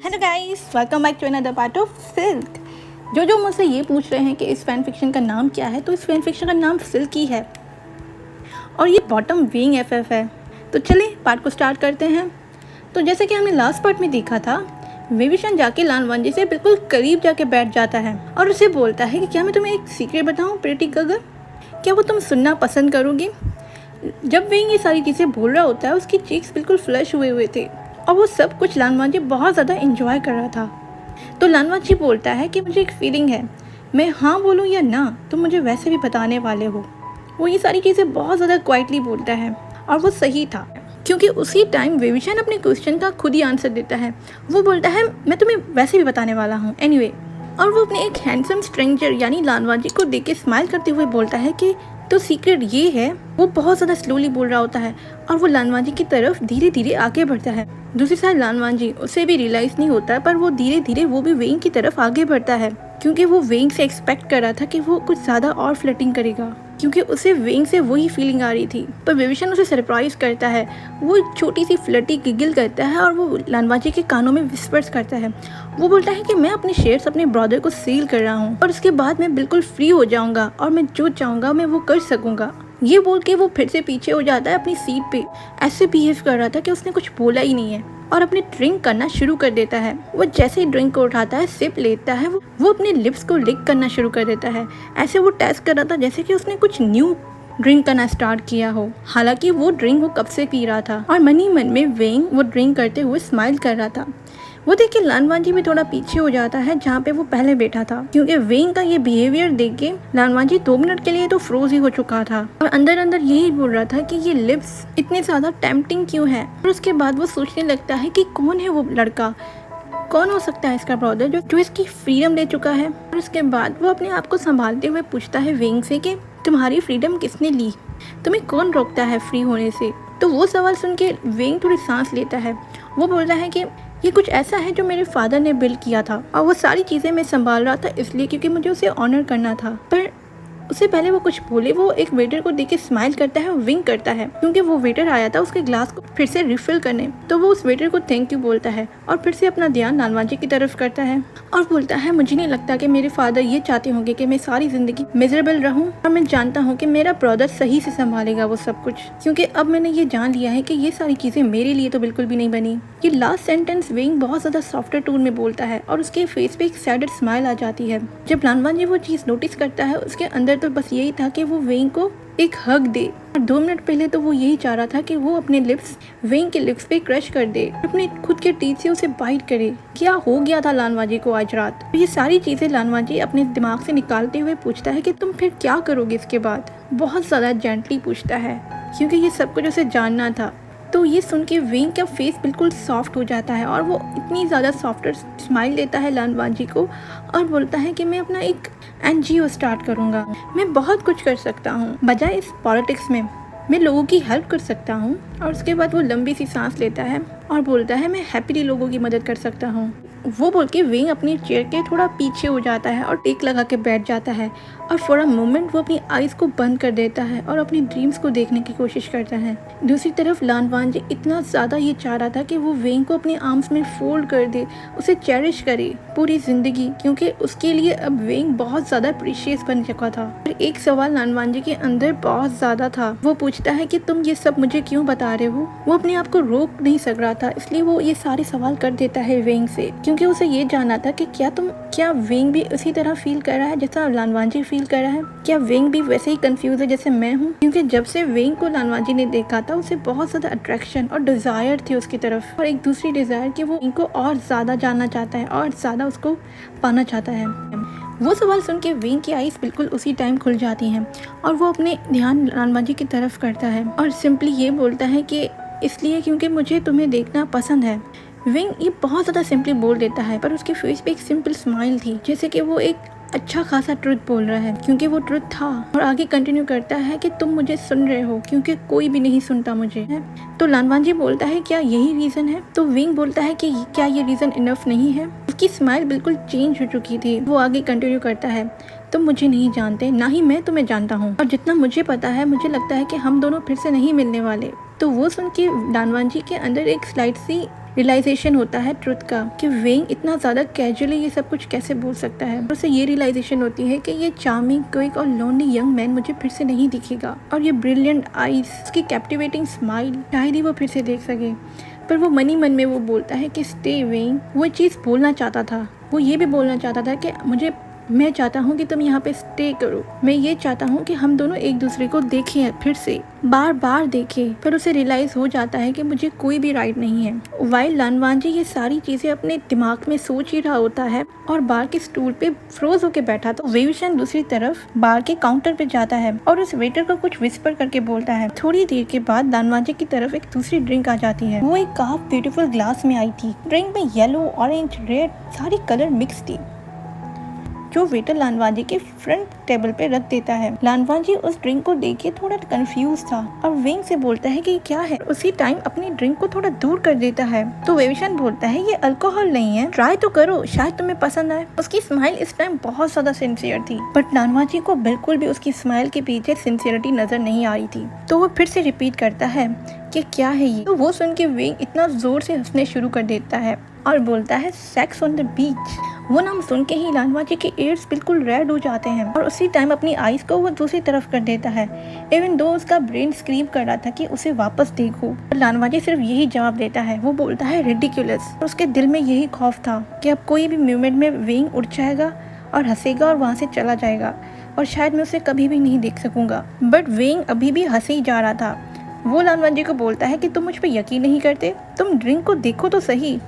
Hello guys, welcome back to another part of silk. जो मुझसे ये पूछ रहे हैं कि इस फैन फिक्शन का नाम क्या है, तो इस फैन फिक्शन का नाम सिल्क ही है और ये बॉटम विंग एफएफ है। तो चलिए पार्ट को स्टार्ट करते हैं। तो जैसे कि हमने लास्ट पार्ट में देखा था, विभीषण जाके लालवांजी से बिल्कुल करीब जाके बैठ जाता है और उसे बोलता है कि क्या मैं तुम्हें एक सीक्रेट बताऊँ प्रीटी गगर, क्या वो तुम सुनना पसंद करोगी। जब विंग ये सारी चीज़ें बोल रहा होता है, उसकी चीक्स बिल्कुल फ्लश हुए थे और वो सब कुछ लालवांजी बहुत ज़्यादा एंजॉय कर रहा था। तो लालवांजी बोलता है कि मुझे एक फीलिंग है, मैं हाँ बोलूँ या ना तुम मुझे वैसे भी बताने वाले हो। वो ये सारी चीज़ें बहुत ज़्यादा क्वाइटली बोलता है और वो सही था, क्योंकि उसी टाइम विभीषण अपने क्वेश्चन का खुद ही आंसर देता है। वो बोलता है मैं तुम्हें वैसे भी बताने वाला हूँ एनीवे। और वो अपने एक हैंडसम स्ट्रेंजर यानी लालवांजी को देख के स्माइल करते हुए बोलता है कि तो सीक्रेट ये है। वो बहुत ज़्यादा स्लोली बोल रहा होता है और वो लालवांजी की तरफ धीरे धीरे आगे बढ़ता है। दूसरी साइड लालवांजी, उसे भी रियलाइज़ नहीं होता, पर वो धीरे धीरे वो भी वेइंग की तरफ आगे बढ़ता है, क्योंकि वो वेइंग से एक्सपेक्ट कर रहा था कि वो कुछ ज़्यादा और फ्लर्टिंग करेगा, क्योंकि उसे वेइंग से वही फीलिंग आ रही थी। पर विभीषण उसे सरप्राइज करता है। वो एक छोटी सी फ्लर्टी गिगल करता है और वो लालवांजी के कानों में विस्पर्स करता है। वो बोलता है कि मैं अपने शेयर्स अपने ब्रदर को सील कर रहा हूँ और उसके बाद मैं बिल्कुल फ्री हो जाऊँगा और मैं जो चाहूँगा मैं वो कर सकूँगा। ये बोल के वो फिर से पीछे हो जाता है अपनी सीट पे। ऐसे बिहेव कर रहा था कि उसने कुछ बोला ही नहीं है और अपनी ड्रिंक करना शुरू कर देता है। वो जैसे ही ड्रिंक को उठाता है, सिप लेता है, वो अपने लिप्स को लिक करना शुरू कर देता है। ऐसे वो टेस्ट कर रहा था जैसे कि उसने कुछ न्यू ड्रिंक करना स्टार्ट किया हो। हालांकि वो ड्रिंक वो कब से पी रहा था और मन ही मन में वेइंग वो ड्रिंक करते हुए स्माइल कर रहा था। वो देख के लालवांजी भी थोड़ा पीछे हो जाता है जहाँ पे वो पहले बैठा था, क्योंकि वेइंग का ये बिहेवियर देख के लालवांजी 2 मिनट के लिए तो फ्रोज ही हो चुका था और अंदर अंदर यही बोल रहा था कि ये लिप्स इतने ज्यादा टेम्पटिंग क्यों है। और उसके बाद वो सोचने लगता है कि कौन है वो लड़का, कौन हो सकता है इसका ब्रदर जो इसकी फ्रीडम ले चुका है। और उसके बाद वो अपने आप को संभालते हुए पूछता है वेइंग से कि तुम्हारी फ्रीडम किसने ली, तुम्हें कौन रोकता है फ्री होने से। तो वो सवाल सुन के वेइंग थोड़ी सांस लेता है। वो बोलता है कि ये कुछ ऐसा है जो मेरे फादर ने बिल्ड किया था और वो सारी चीज़ें मैं संभाल रहा था इसलिए क्योंकि मुझे उसे ऑनर करना था। पर उससे पहले वो कुछ बोले, वो एक वेटर को देख के स्माइल करता है और विंक करता है, क्योंकि वो वेटर आया था उसके ग्लास को फिर से रिफिल करने। तो वो उस वेटर को थैंक यू बोलता है और फिर से अपना ध्यान लालवांजी की तरफ करता है और बोलता है मुझे नहीं लगता कि मेरे फादर ये चाहते होंगे कि मैं सारी जिंदगी मिजरेबल रहूं और मैं जानता हूँ कि मेरा ब्रदर सही से संभालेगा वो सब कुछ, क्योंकि अब मैंने ये जान लिया है कि ये सारी चीज़ें मेरे लिए तो बिल्कुल भी नहीं बनी। ये लास्ट सेंटेंस वेइंग बहुत ज़्यादा सॉफ्टर टोन में बोलता है और उसके फेस पे एक सैडेड स्माइल आ जाती है। जब लालवांजी वो चीज़ नोटिस करता है, उसके अंदर तो बस यही था कि वो वेइंग को एक हग दे। और 2 मिनट पहले तो वो यही चाह रहा था कि वो अपने लिप्स वेइंग के लिप्स पे क्रश कर दे, अपने खुद के टीथ से उसे बाइट करे। क्या हो गया था लालवांजी को आज रात। तो ये सारी चीज़ें लालवांजी अपने दिमाग से निकालते हुए पूछता है कि तुम फिर क्या करोगे इसके बाद। बहुत ज़्यादा जेंटली पूछता है, क्योंकि ये सब कुछ उसे जानना था। तो ये सुन के वेइंग का फेस बिल्कुल सॉफ्ट हो जाता है और वो इतनी ज़्यादा सॉफ्टर स्माइल देता है लालवांजी को और बोलता है कि मैं अपना एक NGO स्टार्ट करूँगा, मैं बहुत कुछ कर सकता हूँ बजाय इस पॉलिटिक्स में, मैं लोगों की हेल्प कर सकता हूँ। और उसके बाद वो लंबी सी सांस लेता है और बोलता है मैं हैप्पीली लोगों की मदद कर सकता हूँ। वो बोल के वेइंग अपनी चेयर के थोड़ा पीछे हो जाता है और टेक लगा के बैठ जाता है और फॉर अ मोमेंट वो अपनी आइज़ को बंद कर देता है और अपनी ड्रीम्स को देखने की कोशिश करता है। दूसरी तरफ लालवांजी इतना ज़्यादा ये चाह रहा था कि वो वेइंग को अपने आर्म्स में फोल्ड कर दे, उसे चेरिश करे पूरी ज़िंदगी, क्योंकि उसके लिए अब वेइंग बहुत ज़्यादा प्रीशियस बन चुका था। पर एक सवाल लालवांजी के अंदर बहुत ज़्यादा था। वो पूछता है कि तुम ये सब मुझे क्यों बता रहे हो। वो अपने आप को रोक नहीं सक रहा था, इसलिए वो ये सारे सवाल कर देता है वेइंग से, क्योंकि उसे ये जानना था कि क्या वेइंग भी उसी तरह फील कर रहा है जैसा लालवांजी फील कर रहा है। क्या वेइंग भी वैसे ही कंफ्यूज है जैसे मैं हूँ, क्योंकि जब से वेइंग को लालवांजी ने देखा था उसे बहुत ज़्यादा अट्रैक्शन और डिज़ायर थी उसकी तरफ, और एक दूसरी डिज़ायर कि वो इनको और ज़्यादा जानना चाहता है और ज़्यादा उसको पाना चाहता है। वो सवाल सुन के वेइंग की आईज बिल्कुल उसी टाइम खुल जाती हैं और वो अपने ध्यान लालवांजी की तरफ करता है और सिंपली ये बोलता है कि इसलिए क्योंकि मुझे तुम्हें देखना पसंद है। वेइंग ये बहुत ज़्यादा सिंपली बोल देता है, पर उसके फेस पे एक सिंपल स्माइल थी, जैसे कि वो एक अच्छा खासा ट्रुथ बोल रहा है, क्योंकि वो ट्रुथ था। और आगे कंटिन्यू करता है कि तुम मुझे सुन रहे हो क्योंकि कोई भी नहीं सुनता मुझे है। तो लालवांजी बोलता है क्या यही रीज़न है। तो वेइंग बोलता है कि क्या ये रीज़न इनफ नहीं है। उसकी स्माइल बिल्कुल चेंज हो चुकी थी। वो आगे कंटिन्यू करता है तुम मुझे नहीं जानते, ना ही मैं तुम्हें जानता हूँ, और जितना मुझे पता है मुझे लगता है कि हम दोनों फिर से नहीं मिलने वाले। तो वो सुन के लालवांजी के अंदर एक स्लाइट सी रियलाइजेशन होता है ट्रुथ का कि वेंग इतना ज़्यादा कैजुअली ये सब कुछ कैसे बोल सकता है। और उसे ये रियलाइजेशन होती है कि ये चार्मिंग, क्विक और लोनली यंग मैन मुझे फिर से नहीं दिखेगा, और ये ब्रिलियंट आईज, उसकी कैप्टिवेटिंग स्माइल शायद ही वो फिर से देख सके। पर वो मन ही मन में वो बोलता है कि स्टे वेंग। वो चीज़ बोलना चाहता था, वो ये भी बोलना चाहता था कि मैं चाहता हूँ कि तुम यहाँ पे स्टे करो। मैं ये चाहता हूँ कि हम दोनों एक दूसरे को देखें, फिर से बार बार देखें। पर उसे रियलाइज़ हो जाता है कि मुझे कोई भी राइट नहीं है। वाइल लानवांजी ये सारी चीज़ें अपने दिमाग में सोच ही रहा होता है और बार के स्टूल पे फ्रोज होके बैठा था। वेई वुशन दूसरी तरफ बार के काउंटर पे जाता है और उस वेटर को कुछ विस्पर करके बोलता है। थोड़ी देर के बाद लानवांजी की तरफ एक दूसरी ड्रिंक आ जाती है। वो एक काफ ब्यूटीफुल ग्लास में आई थी। ड्रिंक में येलो, ऑरेंज, रेड सारी कलर मिक्स थी, जो वेटर लानवांजी के फ्रंट टेबल पे रख देता है। लानवांजी उस ड्रिंक को देख के थोड़ा कंफ्यूज था और वेंग से बोलता है कि क्या है। उसी टाइम अपनी ड्रिंक को थोड़ा दूर कर देता है तो वेई वुशन बोलता है ये अल्कोहल नहीं है, ट्राई तो करो, शायद तुम्हें पसंद आए। उसकी स्माइल इस टाइम बहुत ज्यादा सिंसियर थी, बट लानवांजी को बिल्कुल भी उसकी स्माइल के पीछे सिंसियरिटी नजर नहीं आ रही थी। तो वो फिर से रिपीट करता है कि क्या है ये। तो वो सुन के वेंग इतना जोर से हंसने शुरू कर देता है और बोलता है सेक्स ऑन द बीच। वो नाम सुन के ही लानवांजी के ईयर्स बिल्कुल रेड हो जाते हैं और उसी टाइम अपनी आईज को वो दूसरी तरफ कर देता है, इवन दो उसका ब्रेन स्क्रीम कर रहा था कि उसे वापस देखो। लानवांजी सिर्फ यही जवाब देता है, वो बोलता है रिडिकुलस। और उसके दिल में यही खौफ था कि अब कोई भी मोमेंट में वेंग उठ जाएगा और हंसेगा और वहाँ से चला जाएगा और शायद मैं उसे कभी भी नहीं देख सकूंगा। बट वेंग अभी भी हंसे ही जा रहा था। वो लानवांजी को बोलता है कि तुम मुझ पर यकीन नहीं करते, तुम ड्रिंक को देखो तो सही।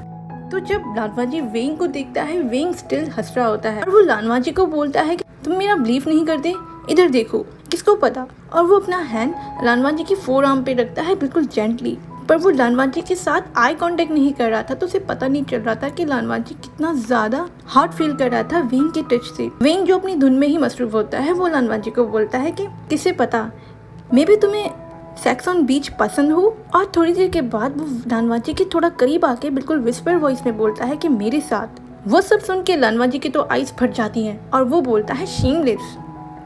तो जब लानवांजी वेंग को देखता है, वेंग स्टिल हंस रहा होता है और वो लानवांजी को बोलता है कि तुम मेरा बिलीव नहीं करते, इधर देखो, किसको पता। और वो अपना हैंड लानवांजी की फोर आर्म पे रखता है बिल्कुल जेंटली। पर वो लानवांजी के साथ आई कांटेक्ट नहीं कर रहा था, तो उसे पता नहीं चल रहा था कि लानवांजी कितना ज्यादा हार्ट फील कर रहा था वेंग के टच से। वेंग जो अपनी धुन में ही मसरूफ होता है, वो लानवांजी को बोलता है कि किसे पता, मे भी तुम्हें सेक्स ऑन बीच पसंद हो। और थोड़ी देर के बाद वो लानवांजी के थोड़ा करीब आके बिल्कुल विस्पर वॉइस में बोलता है कि मेरे साथ। वो सब सुन के लानवांजी की तो आईज फट जाती हैं और वो बोलता है शेमलेस।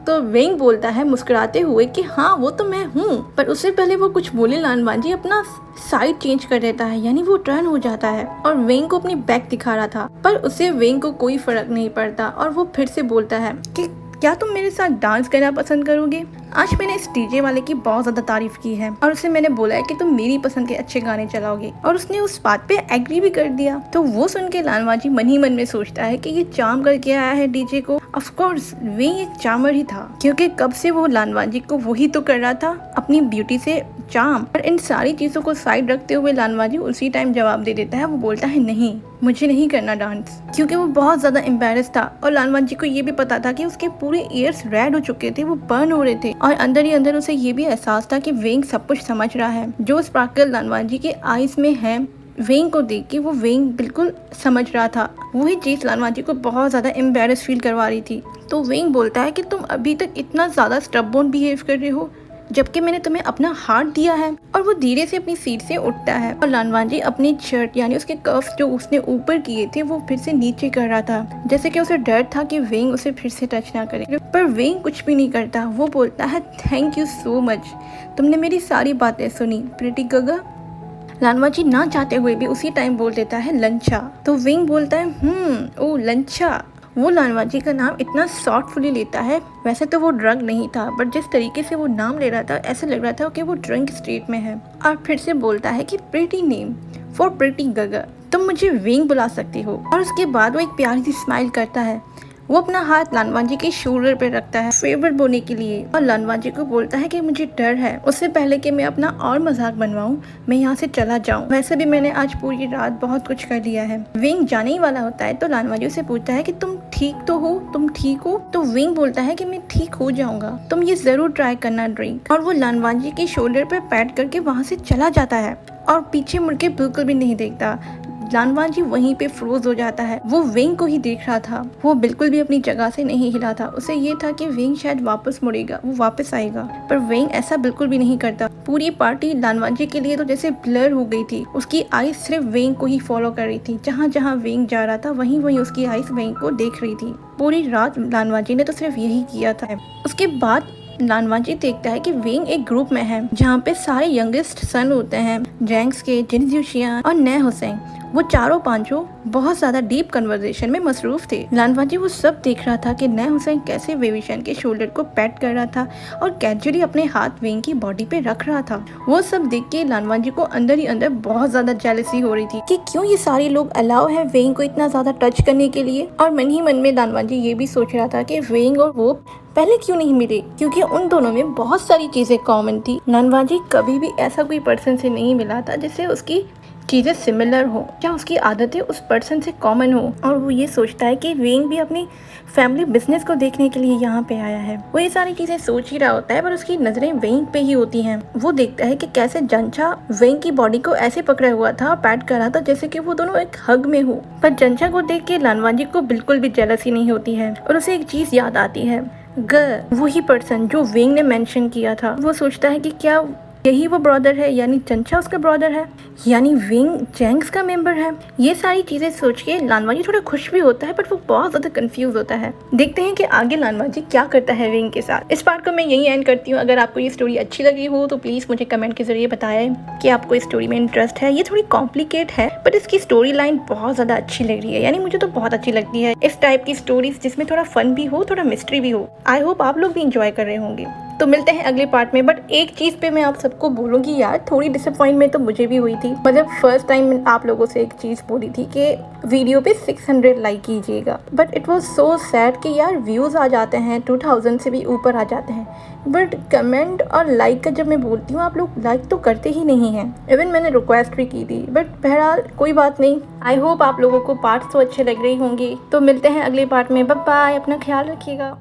तो वेंग बोलता है मुस्कुराते हुए कि हाँ वो तो मैं हूँ। पर उससे पहले वो कुछ बोले लानवांजी अपना साइड चेंज कर देता है, यानी वो टर्न हो जाता है और वेंग को अपनी बैक दिखा रहा था। पर उससे वेंग को कोई फर्क नहीं पड़ता और वो फिर से बोलता है कि क्या तुम मेरे साथ डांस करना पसंद करोगे। आज मैंने इस डीजे वाले की बहुत ज्यादा तारीफ की है और उसे मैंने बोला है कि तुम मेरी पसंद के अच्छे गाने चलाओगे और उसने उस बात पे एग्री भी कर दिया। तो वो सुन के लानवांजी मन ही मन में सोचता है कि ये चार्म करके आया है डीजे को। ऑफ कोर्स वे एक चार्मर ही था, क्योंकि कब से वो लानवांजी को वही तो कर रहा था अपनी ब्यूटी से चार्म। पर इन सारी चीजों को साइड रखते हुए लानवांजी उसी टाइम जवाब दे देता है। वो बोलता है नहीं, मुझे नहीं करना डांस, क्योंकि वो बहुत ज्यादा एम्बैरेस था और लानवांजी को ये भी पता था कि उसके पूरे ईयर्स रेड हो चुके थे, वो बर्न हो रहे थे और अंदर ही अंदर उसे ये भी एहसास था कि वेंग सब कुछ समझ रहा है। जो स्पार्कल लानवांजी के आईज में है, वेंग को देख के वो वेंग बिल्कुल समझ रहा था। वही चीज लानवांजी को बहुत ज्यादा एम्बैरेस फील करवा रही थी। तो वेंग बोलता है कि तुम अभी तक इतना ज्यादा स्टबबोर्न बिहेव कर रहे हो जबकि मैंने तुम्हें अपना हार्ट दिया है। और वो धीरे से अपनी सीट से उठता है और लानवांजी अपनी शर्ट यानी उसके कफ्स जो उसने ऊपर किए थे वो फिर से नीचे कर रहा था, जैसे कि उसे डर था कि वेंग उसे फिर से टच ना करे। पर वेंग कुछ भी नहीं करता। वो बोलता है थैंक यू सो मच, तुमने मेरी सारी बातें सुनी प्रिटी गगा। लानवांजी ना चाहते हुए भी उसी टाइम बोल देता है लंचा। तो वेंग बोलता है ओ लंचा। वो लानवांजी का नाम इतना शॉर्टफुली लेता है। वैसे तो वो ड्रग नहीं था, बट जिस तरीके से वो नाम ले रहा था ऐसा लग रहा था कि वो ड्रंक स्टेट में है। और फिर से बोलता है कि प्रिटी नेम फॉर प्रिटी गगा, तुम मुझे वेंग बुला सकती हो। और उसके बाद वो एक प्यारी सी स्माइल करता है। वो अपना हाथ लानवांजी के शोल्डर पे रखता है फेवर बोलने के लिए और लानवांजी को बोलता है कि मुझे डर है, उससे पहले कि मैं अपना और मजाक बनवाऊं मैं यहाँ से चला जाऊं। वैसे भी मैंने आज पूरी रात बहुत कुछ कर लिया है। वेंग जाने ही वाला होता है तो लानवांजी से पूछता है कि तुम ठीक तो हो, तुम ठीक हो। तो वेंग बोलता है कि मैं ठीक हो जाऊंगा, तुम ये जरूर ट्राई करना ड्रिंक। और वो लानवांजी के शोल्डर पे पैट करके वहाँ से चला जाता है और पीछे मुड़ के बिल्कुल भी नहीं देखता। लानवांजी वहीं पे फ्रोज हो जाता है। वो वेंग को ही देख रहा था, वो बिल्कुल भी अपनी जगह से नहीं हिला था। उसे ये था कि वेंग शायद वापस मुड़ेगा, वो वापस आएगा, पर वेंग ऐसा बिल्कुल भी नहीं करता। पूरी पार्टी लानवांजी के लिए तो जैसे ब्लर हो गई थी। उसकी आईज सिर्फ वेंग को ही फॉलो कर रही थी। जहाँ जहाँ वेंग जा रहा था वहीं वहीं उसकी आईज वेंग को देख रही थी। पूरी रात लानवांजी ने तो सिर्फ यही किया था। उसके बाद लानवाजी देखता है कि विंग एक ग्रुप में है जहाँ पे सारे यंगेस्ट सन होते हैं, जैंक्स के, जिन ज्यूशियान और नए हुसैन। वो चारों पांचों बहुत ज्यादा डीप कन्वर्सेशन में मसरूफ थे। लानवाजी वो सब देख रहा था कि नए हुसैन कैसे वेविशन के शोल्डर को पैट कर रहा था और कैजुअली अपने हाथ वेंग की बॉडी पे रख रहा था। वो सब देख के लानवाजी को अंदर ही अंदर बहुत ज्यादा जेलसी हो रही थी कि क्यों ये सारे लोग अलाउ है वेंग को इतना ज्यादा टच करने के लिए। और मन ही मन में लानवाजी ये भी सोच रहा था कि वेंग और वो पहले क्यों नहीं मिले, क्योंकि उन दोनों में बहुत सारी चीजें कॉमन थी। लानवाजी कभी भी ऐसा कोई पर्सन से नहीं मिला था जिससे उसकी चीज़ें सिमिलर हो या उसकी आदतें उस पर्सन से कॉमन हो। और वो ये सोचता है कि वेंग भी अपनी फैमिली बिजनेस को देखने के लिए यहाँ पे आया है। वो ये सारी चीज़ें सोच ही रहा होता है पर उसकी नज़रें वेंग पे ही होती हैं। वो देखता है कि कैसे जंचा वेंग की बॉडी को ऐसे पकड़ा हुआ था, पैट कर रहा था जैसे कि वो दोनों एक हग में हो। पर जंचा को देख के लानवाजी को बिल्कुल भी जेलसी नहीं होती है और उसे एक चीज़ याद आती है, वही पर्सन जो वेंग ने मेंशन किया था। वो सोचता है कि क्या यही वो ब्रदर है, यानी चंचा उसका ब्रदर है, यानी विंग जैंक्स का मेंबर है। ये सारी चीजें सोच के लानवाजी थोड़ा खुश भी होता है बट वो बहुत ज्यादा कंफ्यूज होता है। देखते हैं कि आगे लानवाजी क्या करता है विंग के साथ। इस पार्ट को मैं यही एंड करती हूँ। अगर आपको ये स्टोरी अच्छी लगी हो तो प्लीज मुझे कमेंट के जरिए बताएं कि आपको इस स्टोरी में इंटरेस्ट है। ये थोड़ी कॉम्प्लिकेट है बट इसकी स्टोरी लाइन बहुत ज्यादा अच्छी लग रही है, यानी मुझे तो बहुत अच्छी लगती है इस टाइप की स्टोरीज जिसमें थोड़ा फन भी हो, थोड़ा मिस्ट्री भी हो। आई होप आप लोग भी इंजॉय कर रहे होंगे। तो मिलते हैं अगले पार्ट में। बट एक चीज़ पे मैं आप सबको बोलूँगी यार, थोड़ी डिसअपॉइंटमेंट तो मुझे भी हुई थी। मतलब फर्स्ट टाइम आप लोगों से एक चीज़ बोली थी कि वीडियो पे 600 लाइक कीजिएगा, but it was so sad कि यार व्यूज़ आ जाते हैं 2000 से भी ऊपर आ जाते हैं, बट कमेंट और लाइक का जब मैं बोलती हूँ आप लोग लाइक तो करते ही नहीं हैं। इवन मैंने रिक्वेस्ट भी की थी, बट बहरहाल कोई बात नहीं। आई होप आप लोगों को पार्ट्स तो अच्छे लग रही होंगी। तो मिलते हैं अगले पार्ट में। बाय बाय, अपना ख्याल रखिएगा।